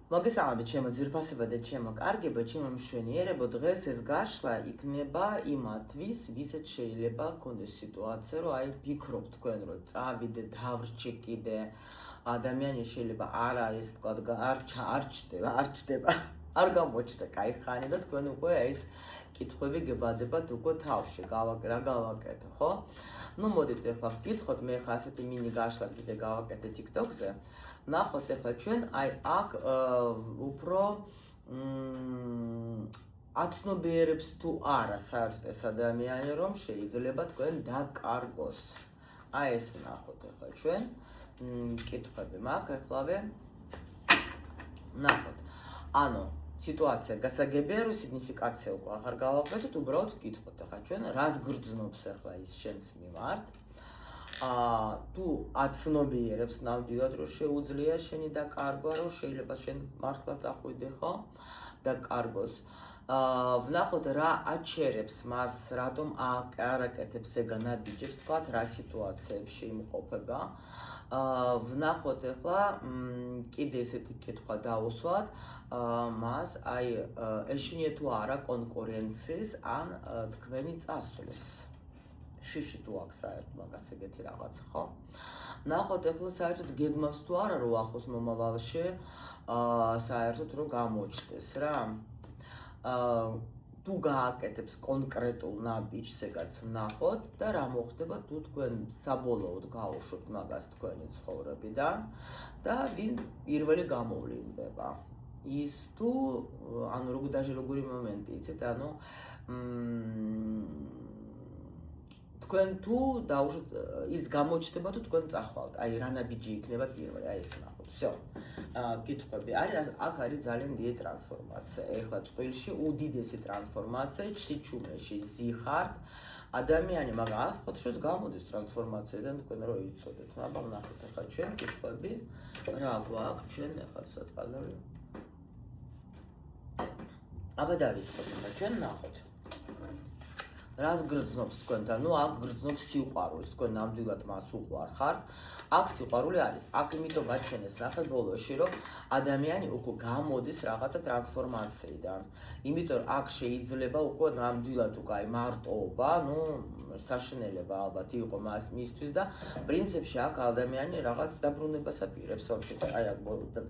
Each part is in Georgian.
მოგესალმებით ჩემო ძვირფასება და ჩემო კარგებო, ჩემო მშვენიერებო, დღეს ეს გაშლა იქნება იმათთვის, ვისაც შეიძლება კონდეს სიტუაცია, რომ აი ფიქრობ თქვენ, რომ წავიდე, დავრჩი კიდე, ადამიანი შეიძლება არ არის, თქვა, არ ჩდება, არ გამოჩნდა კაი ხანი და თქვენ უკვე ეს კითხვები გებადებათ უკვე თავში, რა გავაკეთო, ხო? Ну, მოდით ახლა ვკითხოთ, მე ხა ასეთი მინი გაშლა კიდე გავაკეთე TikTok-ზე. ნახოთ ახლა ჩვენ აი აქ უფრო აცნობიერებს თუ არა საერთოდ ეს ადამიანი რომ შეიძლება თქვენ დაკარგოს. აი ეს ნახოთ ახლა ჩვენ კითხვები მაქვს ახლავე. ნახოთ. ანუ სიტუაცია გასაგებია რომ სიგნიფიკაცია უკვე აღარ გავაკეთოთ, უბრალოდ ვკითხოთ ახლა ჩვენ რას გრძნობს ახლა ის შენს მიმართ. თუ აცნობიერებს ნამდვილად რომ შეუძლია შენი დაკარგვა, რომ შეიძლება შენ მართლა წახვიდე ხო დაკარგოს. ვნახოთ რა აჩერებს მას, რატომ არ აკეთებს ეგ ნაბიჯებს, თქვათ რა სიტუაციებში იმყოფება. ვნახოთ ახლა კიდე ესეთი კითხვა დავუსვათ მას, აი ეშინია თუ არა კონკურენციის ან თქვენი წასვლის. შიში თუ აქვს საერთოდ მაგას ეგეთი რაღაც, ხო? ნახოთ ახლა საერთოდ გეგმავს თუ არა რომ ახლოს მომავალში საერთოდ რომ გამოჩნდეს რა. თუ გააკეთებს კონკრეტულ ნაბიჯს ეგაც ნახოთ და რა მოხდება თუ თქვენ საბოლოოდ გაუშვებთ მაგას თქვენი ცხოვრებიდან და ვინ პირველი გამოვლინდება. ის თუ ანუ როგორი მომენტი იცით, ანუ თქვენ თუ დაუშვათ ის გამოჩნდება თუ თქვენ წახვალთ, აი რა ნაბიჯი იქნება პირველი, აი ეს ნახოთ. всё. კითხვები არის, აქ არის ძალიან დიდი ტრანსფორმაცია. ეხლა წყვილში უდიდესი ტრანსფორმაცია, სიჩუმეში ზიხართ. ადამიანი მაგრამ ახს ფოთშოს გამოდის ტრანსფორმაციიდან თქვენ რო იცოდეთ. აბა ნახოთ ახლა ჩვენ კითხვები რა გვაქვს ჩვენ ახლა საწყალები. აბა დავიწყოთ ახლა ჩვენ ნახოთ. რას გრძნობს თქვენთან? ნუ აქ გრძნობს სიყვარულს, თქვენ ნამდვილად მას უყვარხართ. აქ სიყვარული არის. აქ იმიტომ გაჩვენეს ნახეთ ბოლოში, რომ ადამიანი უკვე გამოდის რაღაცა ტრანსფორმაციიდან. იმიტომ აქ შეიძლება უკვე ნამდვილად უკვე აი მარტოობა, ნუ საშინელება ალბათ იყო მისთვის და პრინციპში აქ ადამიანი რაღაც დაბრუნებას აპირებს ვაფშე. აი აქ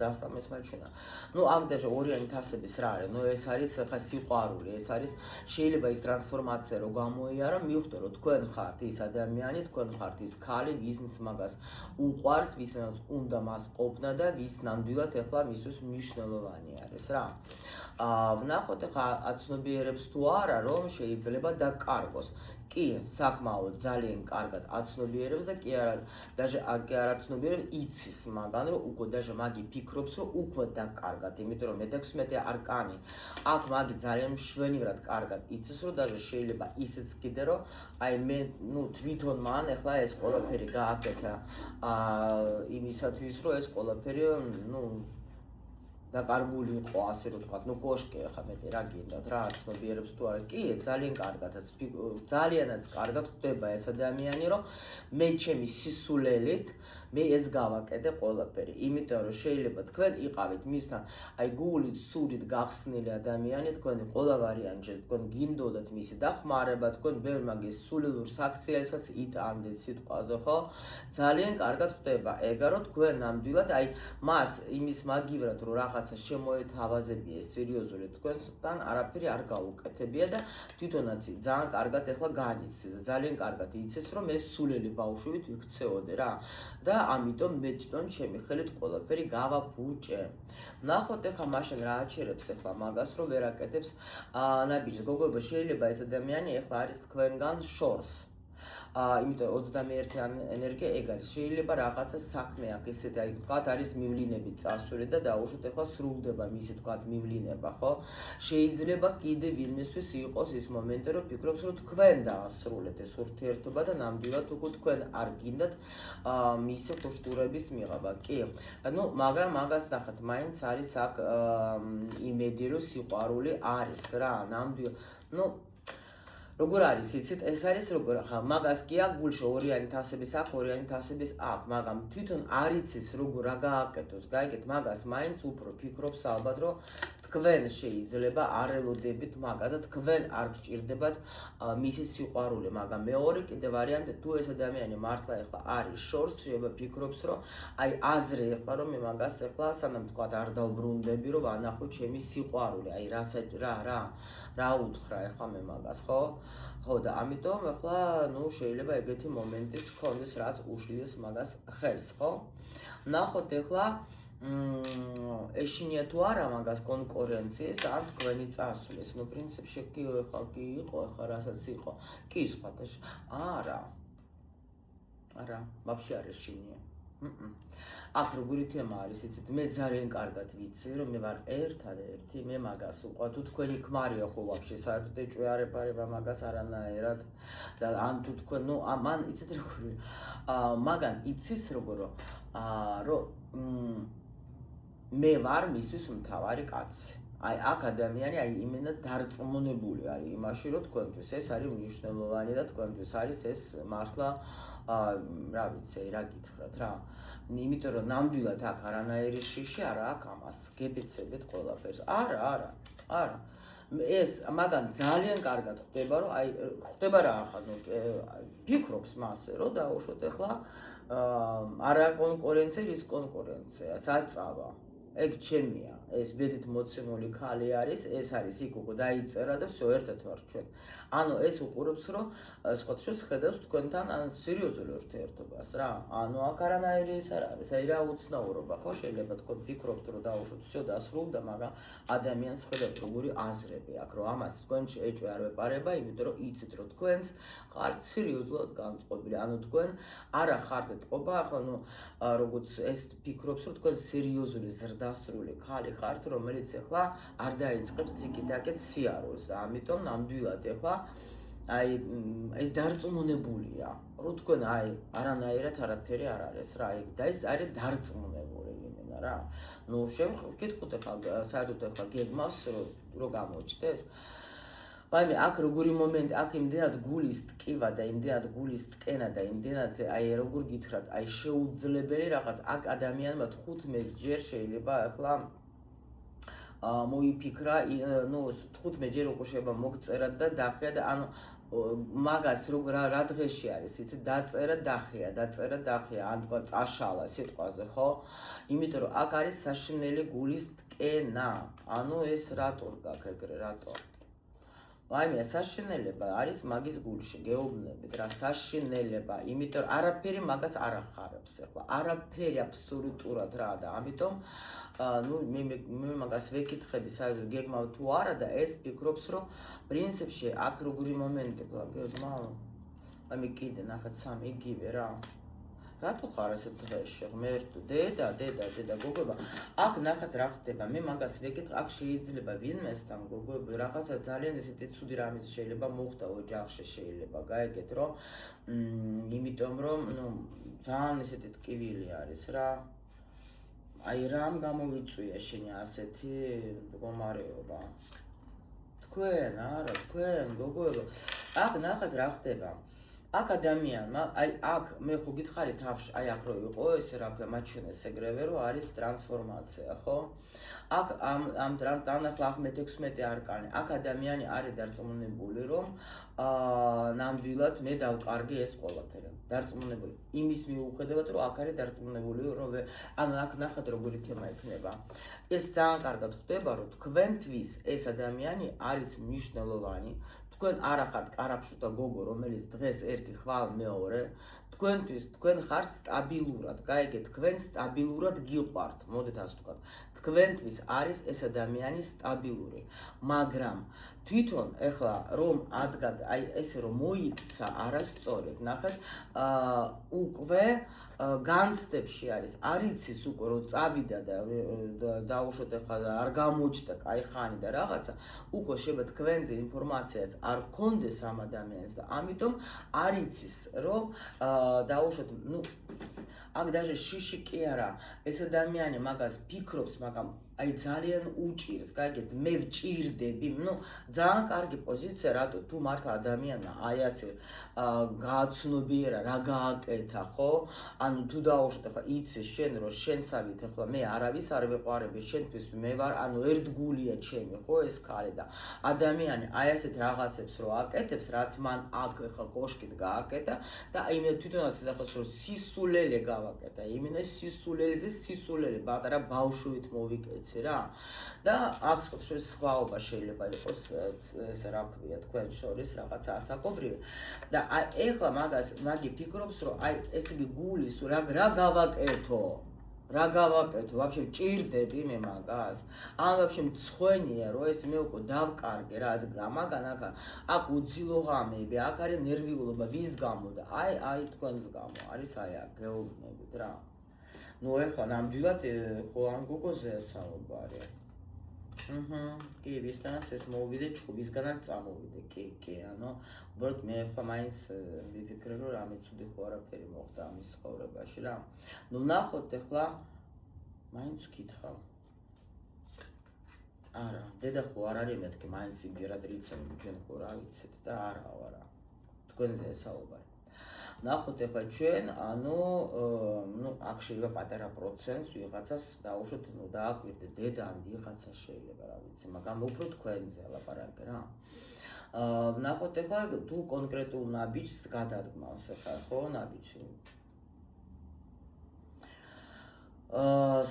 დასამეს მაჩვენა. ნუ აქ დაჟე ორიანი თასების რა არის? ნუ ეს არის ხა სიყვარული, ეს არის შეიძლება ის ტრანსფორმაცია რომ გამოიარა, მივხვდე რომ თქვენ ხართ ის ადამიანი, თქვენ ხართ ის ქალი, ვისმის მაგას უყვარს, ვისაც უნდა მას ყოფნა და ვის ნამდვილად ახლა მისთვის მნიშვნელოვანი არის რა. ვნახოთ ახლა აცნობიერებს თუ არა რომ შეიძლება დაკარგოს. კი, საკმაოდ ძალიან კარგად აცნობიერებს და კი არა, даже არ აცნობიერებს, იცის მაგან რომ უკვე даже მაგი ფიქრობს რომ უკვე დაკარგად, იმიტომ რომ მე-16 არკანი აქ მაგი ძალიან მშვენივრად კარგად იცის რომ даже შეიძლება ისეც კიდე რომ აი მე ნუ თვითონ მან ახლა ეს ყველაფერი გააკეთა იმისათვის რომ ეს ყველაფერი ნუ დაკარგული იყო ასე რომ თქვა, ნუ კოშკი ახლა მეტი რა გინდათ რა აცნობიერებს თუ არა. კი, ძალიანაც კარგად ხდება ეს ადამიანი რომ მე ჩემი სისულელით მე ეს გავაკეთე ყველაფერი. იმიტომ რომ შეიძლება თქვენ იყავით მისთან აი გულით სულით გახსნილი ადამიანი, თქვენი ყველა ვარიანტში თქვენ გინდოდათ მისი დახმარება, თქვენ ბევრ მაგის სულელურ საქციელსაც იტანდეთ სიტყვაზე, ხო? ძალიან კარგად ხდება ეგა რომ თქვენ ნამდვილად აი მას იმის მაგივრად რომ რაღაცა შემოეთავაზებია სერიოზული თქვენთან არაფერი არ გაუკეთებია და თვითონაც ძალიან კარგად ახლა განიცდის და ძალიან კარგად იცის რომ ეს სულელი ბავშვით ვიქცეოდე რა და ამიტომ მე თვითონ ჩემი ხელით ყველაფერი გავაფუჭე. ნახოთ ახლა მაშინ რა აჩერებს ახლა მაგას რომ ვერ აკეთებს ნაბიჯს. გოგოებო, შეიძლება ეს ადამიანი ახლა არის თქვენგან შორს. იმიტომ 21 ენერგია ეგ არის. შეიძლება რაღაცა საქმე აქ ესეთი აი თქვათ არის მივლინები წასული და დაუშვით ახლა სრულდება მისი თქვათ მივლინება, ხო? შეიძლება კიდე ვინმესთვის იყოს ის მომენტი რომ ფიქრობს რომ თქვენ დაასრულეთ ეს ურთიერთობა და ნამდვილად უკვე თქვენ არ გინდათ მისი ხუშტურების მიღება. კი, ნუ მაგრამ მაგას ნახეთ, მაინც არის აქ იმედი რომ სიყვარული არის რა, ნამდვილად. ნუ როგორ არის იცით ეს არის როგორ ხა მაგას კი აქვს გულში ორიანი თასების აქვს ორიანი თასების აქვს მაგრამ თვითონ არ იცის როგორ რა გააკეთოს გაიგეთ მაგას მაინც უფრო ფიქრობს ალბათ რომ თქვენ შეიძლება არ ელოდებით მაგას და თქვენ არ გჭირდებათ მისი სიყვარული მაგრამ მეორე კიდე ვარიანტი თუ ეს ადამიანი მართლა ეხლა არის შორს შეიძლება ფიქრობს რომ აი აზრი ეხლა რომ მე მაგას ეხლა სანამ თქვა არ დავბრუნდები რომ ვანახო ჩემი სიყვარული აი რა უთხრა ეხლა მე მაგას ხო ხო და ამიტომ ეხლა ნუ შეიძლება ეგეთი მომენტიც გქონდეს რაც უშლიდეს მაგას ხელს ხო ნახოთ ეხლა ეშინია თუ არა მაგას კონკურენციის ან თქვენი წასვლის ნუ პრინციპში კი ეხლა კი იყო ეხლა რასაც იყო კი სხვა არა вообще არ ეშინია აქ როგორი თემა არის იცით მე ძალიან კარგად ვიცი რომ მე ვარ ერთადერთი მე მაგას უყვა თუ თქვენი ქმარია ხო вообще საერთოდ ეჭვი არ ეპარება მაგას არანაირად და ან თუ თქვენ ნუ ამან იცით როგორი მაგან იცის როგორ რომ მე ვარ მისთვის მთავარი კაცი აი აქ ადამიანი აი იმენად დარწმუნებული არის იმაში რომ თქვენთვის ეს არის მნიშვნელოვანი და თქვენთვის არის ეს მართლა რა ვიცი რა გითხრათ რა იმიტომ რომ ნამდვილად აქ არანაირი შიში არა აქვს ამას გებიცებით ყველაფერს არა ეს მაგან ძალიან კარგად ხვდება რომ აი ხვდება რა ახლა ფიქრობს მასე რომ დაუშვოთ ახლა არა კონკურენცია ის კონკურენცია საწავა ეგ ჩემია ეს ბედით მოცემული ქალი არის ეს არის იქ უკვე დაიწერა და всё ერთად ვარ ჩვენ ანუ ეს უყურებს რომ სხვათაშორის ხედავს თქვენთან სერიოზულ ურთიერთობას რა ანუ აქ არანაირი ეს არ არის აი რა უცნაურობა ხო შეიძლება თქვენ ფიქრობთ რომ დაუშვოთ всё დასრულდა მაგრამ ადამიანს ხედავთ როგორი აზრები აქვს რომ ამას თქვენში ეჭვი არ ვეპარება იმიტომ რომ იცით რომ თქვენს ხართ სერიოზულად განწყობილი ანუ თქვენ არა ხართ ეთყობა ახლა ნუ როგორც ეს ფიქრობს რომ თქვენ სერიოზული ზრდასრული ქალი ხართ რომელიც ახლა არ დაიწყებს ციკიტაკეთ სიარულს და ამიტომ ნამდვილად ახლა აი ეს დარწმუნებულია რომ თქვენ აი არანაირად არაფერი არ არის რა და ეს არის დარწმუნებული იმენა რა ნუ შევკითხოთ ახლა საერთოდ ახლა გეგმავს რომ გამოჩნდეს ვაიმე აქ როგორი მომენტი აქ იმდენად გულის ტკივა და იმდენად გულის ტკენა და იმდენად აი როგორ გითხრათ აი შეუძლებელი რაღაც აქ ადამიანმა 15 ჯერ შეიძლება ახლა მოიფიქრა ნუ 15 ჯერ უკვე შეიძლება მოგწერა და დახია და ანუ მაგას რა დღეში არის იცი დაწერა დახია ან თქვა წაშალა სიტყვაზე ხო იმიტომ რომ აქ არის საშინელი გულის ტკენა ანუ ეს რატო გაქვს ეგრე რატო ვაიმე საშინელება არის მაგის გულში გეუბნებით რა საშინელება იმიტომ რომ არაფერი მაგას არ ახარებს ახლა არაფერი აბსოლუტურად რა და ამიტომ ნუ მე მაგას ვეკითხები საერთოდ გეგმავ თუ არა და ეს ფიქრობს რომ პრინციპში აქ როგორი მომენტი გეგმავ ვაიმე კიდე ნახეთ სამი იგივე რა რატო ხარ ესე დღეში ღმერთო დედა გოგოება აქ ნახეთ რა ხდება მე მაგას ვეკითხ აქ შეიძლება ვინმესთან გოგოები რაღაცა ძალიან ესეთი ცუდი რამის შეიძლება მოხდა ოჯახში შეიძლება გაიგეთ რომ იმიტომ რომ ნუ ძალიან ესეთი ტკივილი არის რა აი რამ გამოვიწვია შენი ასეთი მდგომარეობა თქვენ გოგოება აქ ნახეთ რა ხდება აქ ადამიანმა აი აქ მე ხო გითხარი თავში აი აქ რო იყო ესე რა ქვია მაჩვენეს ეგრევე რომ არის ტრანსფორმაცია ხო აქ ამ თანახლა 16 არკანი აქ ადამიანი არის დარწმუნებული რომ ნამდვილად მე დავკარგი ეს ყველაფერი დარწმუნებული იმის მიუხედავად რომ აქ არის დარწმუნებული რომ ანუ აქ ნახეთ როგორი თემა იქნება ეს ძალიან კარგად ხდება რომ თქვენთვის ეს ადამიანი არის მნიშვნელოვანი თქვენ არ ახართ კარაფშუთა გოგო რომელიც დღეს ერთი ხვალ მეორე თქვენთვის თქვენ ხარ სტაბილურად გაიგეთ თქვენ სტაბილურად გიყვართ მოდით ასე ვთქვათ თქვენთვის არის ეს ადამიანი სტაბილური მაგრამ თვითონ ეხლა რომ ადგად აი ესე რომ მოიქცა არასწორად ნახეთ უკვე განცდებში არ იცის უკვე რომ წავიდა და დაუშვოთ ეხლა არ გამოჩნდა კაი ხანი და რაღაცა უკვე შეიძლება თქვენზე ინფორმაციაც არ გქონდეს ამ ადამიანს და ამიტომ არ იცის რომ დაუშვოთ ნუ აქ даже შიში კი არა ეს ადამიანი მაგას ფიქრობს მაგრამ აი ძალიან უჭირს, გაიგეთ, მე ვჭირდები, ძალიან კარგი პოზიცია, რატო თუ მართლა ადამიანმა აი ასე გააცნობიერა, რა გააკეთა, ხო? ანუ თუ დაუშვათ, ახლა იცი შენ რომ შენსავით ახლა მე არავის არ ვეყვარები, შენთვის მე ვარ, ანუ ერთგულია ჩემი, ხო, ეს ქალი და ადამიანი აი ასეთ რაღაცებს რო აკეთებს, რაც მან აქ ახლა კოშკით გააკეთა და აი მე თვითონაც ეხოს რომ სისულელე გავაკეთა, იმენა სისულელეზე სისულელე პატარა ბავშვით მოვიკეცი რა და აქ სხვაობა შეიძლება იყოს ესე რა ქვია თქვენ შორის რაღაცა ასაკობრივი და აი ეხლა მაგი ფიქრობს რომ აი ესე იგი გულის რა გავაკეთო вообще ვჭირდები მე მაგას ან вообще მცხვენია რომ ეს მე უკვე დავკარგე რა მაგან აქ უძილო ღამეები აქ არის ნერვიულობა ვის გამო და აი თქვენს გამო არის აი აქ გეუბნებით რა ეხლა ნამდვილად ხო ამ გოგოზეა საუბარი კი ვისთანაც ეს მოვიდე ჩხუბისგანაც წამოვიდე კი ანუ უბრალოდ მე ახლა მაინც ვიფიქრე რომ რამე ცუდი ხო არაფერი მოხდა ამის ცხოვრებაში რა ნახოთ ახლა მაინც ვკითხავ არა დედა ხო არ არის მეთქი მაინც იმპერატრიცები ჩვენ ხო რა ვიცით და არა თქვენზე საუბარი ნახოთ ახლა ჩვენ ანუ აქ შეიძლება პატარა პროცენტს ვიღაცას დაუშვოთ დააკვირდეთ დედა ან ვიღაცა შეიძლება რა ვიცი მაგრამ უფრო თქვენზე ლაპარაკი რა ნახოთ ახლა თუ კონკრეტულ ნაბიჯს გადადგმავს ახლა ხო ნაბიჯი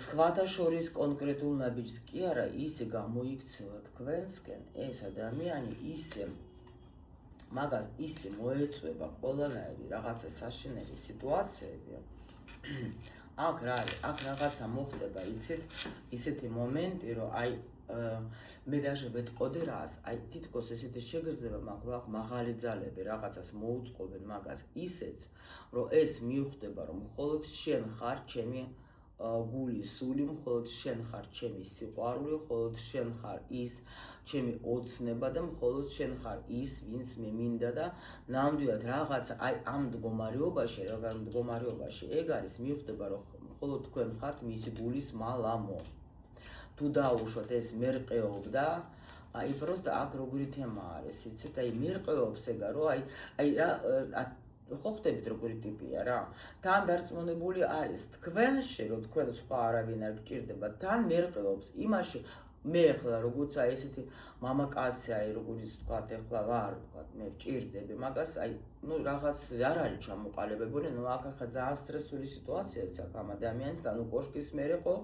სხვათა შორის კონკრეტულ ნაბიჯს კი არა ისე გამოიქცევა თქვენსკენ ეს ადამიანი ისე მაგას ისე მოეწובה ყველანაირი რაღაცა საშინელი სიტუაციები აქ რა არის აქ რაღაცა მოხდება იცით ისეთი მომენტი რომ აი მე даже ვეთყოდე რას აი თითქოს ესეთი შეგრძნება მაგრამ აქ მაღალი ძალები რაღაცას მოუწყობენ მაგას ისეც რომ ეს მიხვდება რომ მხოლოდ შენ ხარ ჩემი გული სული მხოლოდ შენ ხარ ჩემი სიყვარული მხოლოდ შენ ხარ ის ჩემი ოცნება და მხოლოდ შენ ხარ ის ვინც მე მინდა და ნამდვილად რაღაცა აი ამ მდგომარეობაში როგორ მდგომარეობაში ეგ არის მიხვდება რომ მხოლოდ თქვენ ხართ მისი გულის მალამო თუ დაუშვათ ეს მერყეობდა აი просто აქ როგორი თემა არის იცით აი მერყეობს ეგა რომ აი რა ხო ხდებით როგორი ტიპია რა თან დარწმუნებული არის თქვენში რომ თქვენ სხვა არავინ არ გჭირდება თან მერყეობს იმაში მე ახლა როგორც აი ესეთი მამაკაცი აი როგორიც თქვათ ახლა ვარ თქვათ მე ვჭირდები მაგას აი რაღაც არ არის ჩამოყალიბებული აქ ახლა ძალიან სტრესული სიტუაციაა აქ ამ ადამიანს და კოშკის მერე ხო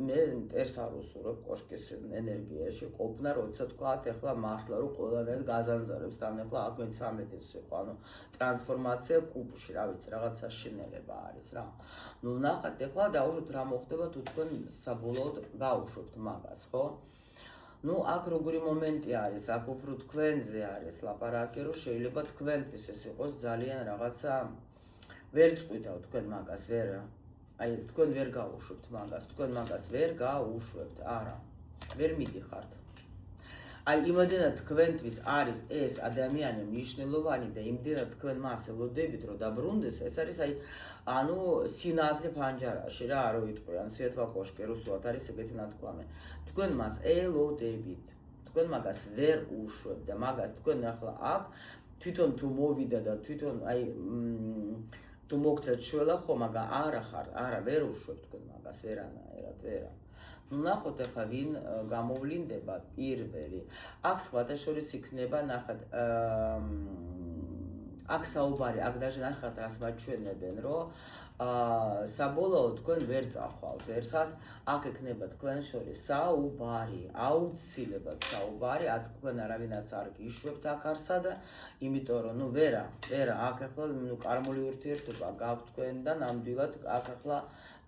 მე მტერს არ უსურვებ კოშკის ენერგიაში ყოფნა როცა თქვათ ახლა მართლა რომ ყველანაირად გაზანზარებს თან ახლა აქ მე 13-ს იყო ტრანსფორმაცია კუბში რა ვიცი რაღაც საშინელება არის რა ნახეთ ახლა დაუშვოთ რა მოხდება თუ თქვენ საბოლოოდ გაუშვებთ მაგას ხო აქ როგორი მომენტი არის აქ უფრო თქვენზე არის ლაპარაკი რომ შეიძლება თქვენთვის ეს იყოს ძალიან რაღაცა ვერ წყვიტავთ თქვენ მაგას ვერ აი თქვენ ვერ გაუშვებთ მაგას თქვენ მაგას ვერ გაუშვებთ არა ვერ მიდიხართ აი იმედად თქვენთვის არის ეს ადამიანი მნიშვნელოვანი და იმდენად თქვენ მას ელოდებით რომ დაბრუნდეს ეს არის აი ანუ სინათლე ფანჯარაში რა რო იტყვი ან სიეთვა კოშკი რუსულად არის ეგეთი ნათქვამი თქვენ მას ელოდებით თქვენ მაგას ვერ უშვებთ და მაგას თქვენ ახლა აქ თვითონ თუ მოვიდა და თვითონ აი თუ მოგცეთ შველა ხო მაგრამ არა ვერ უშვებთ თქვენ მაგას ვერანაირად ვერა ნახოთ ახლა ვინ გამოვლინდება პირველი აქ სხვათა შორის იქნება ნახეთ აქ საუბარი აქ даже ნახეთ რას მაჩვენებენ რომ საბოლოოდ თქვენ ვერ წახვალთ ერთად აქ ექნება თქვენ შორის საუბარი აუცილებლად საუბარი აქ თქვენ არავინაც არ გიშვებთ აქ არსა და იმიტომ რომ ვერა აქ ახლა კარმული ურთიერთობა გაქვთ თქვენ და ნამდვილად აქ ახლა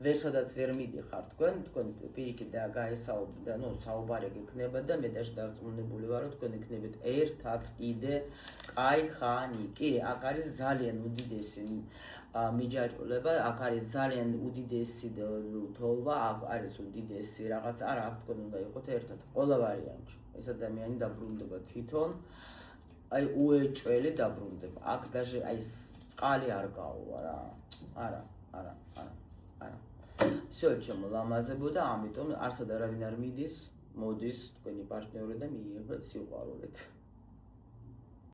ვერსადაც ვერ მიდიხარ თქვენ პირიქით და გაესაუბრა საუბარი გექნება და მე даже დარწმუნებული ვარ რომ თქვენ იქნებით ერთად კიდე კაი ხანი კი აქ არის ძალიან უდიდესი მიჯაჭვება აქ არის ძალიან უდიდესი თოვლვა აქ არის უდიდესი რაღაც არა აქ თქვენ უნდა იყოთ ერთად ყველა ვარიანტში ეს ადამიანი დაბრუნდება თვითონ აი უეჭველი დაბრუნდება აქ даже აი წყალი არ გაუვა რა არა всё შემოლამაზებოდა, ამიტომ არსად არავინ არ მიდის, მოდის თქვენი პარტნიორი და მიიღეთ სიყვარულით.